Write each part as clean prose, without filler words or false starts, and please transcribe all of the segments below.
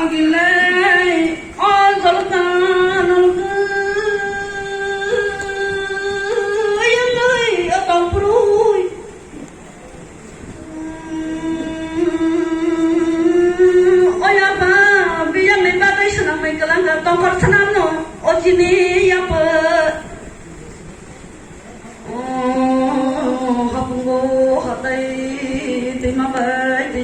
gilai ozolkan ayalai atong pruy oyaba biyang may bagay senang may kalangga tongkor senam no ojini yapa hapungo hatay di mabay di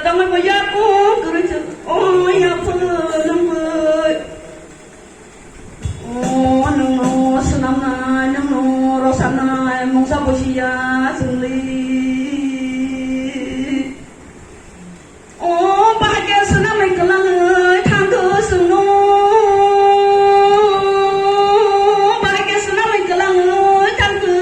tangan bayaku kerja oh ya pelang oh nang senam na nang rosana mong sa bosia suli oh bahagia senam ay kelang thang ke seno bahagia senam ay kelang thang ke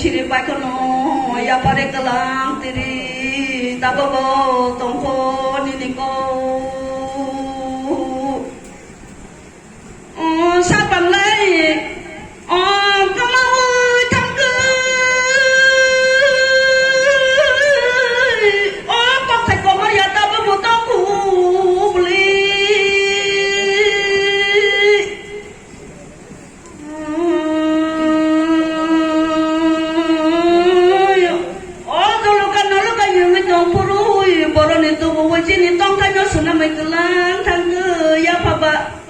Siri baikono ya pare kalang tiri tabogo tongko niniko sapang lai kamau tangke kok thai ko maria tabogo tongku beli Wajini tong kanyo suna may kelang tangge ya paba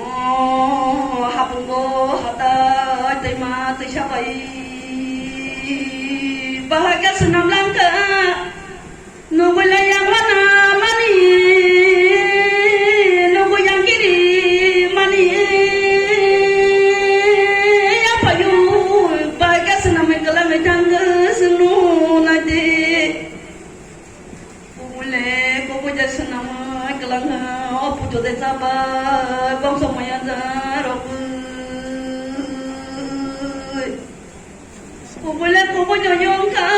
oh hapungo hata tema tishabai bahagia senam langka nubula yang mana mani nubu yang kiri mani ya payu bahagia senam may kelang tangge sunu nadi senang kelang pujo de sabar bang somaya zarok boleh pujo nyong ka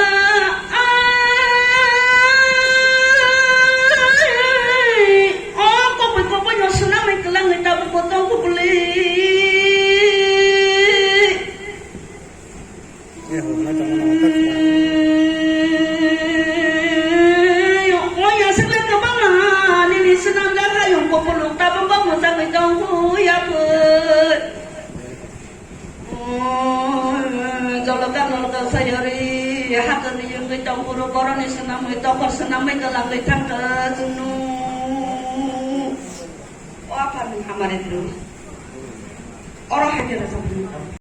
ko pujo senang kelang ta potong ko beli ya hona jangan otak senang jaga yang populuk tabang bang masa ngejong ya pun jolokan sayari hakan yang ngejong puru koran senang ngejong senang ngejong ngejong ke sunu apa nih kamar itu orang hadir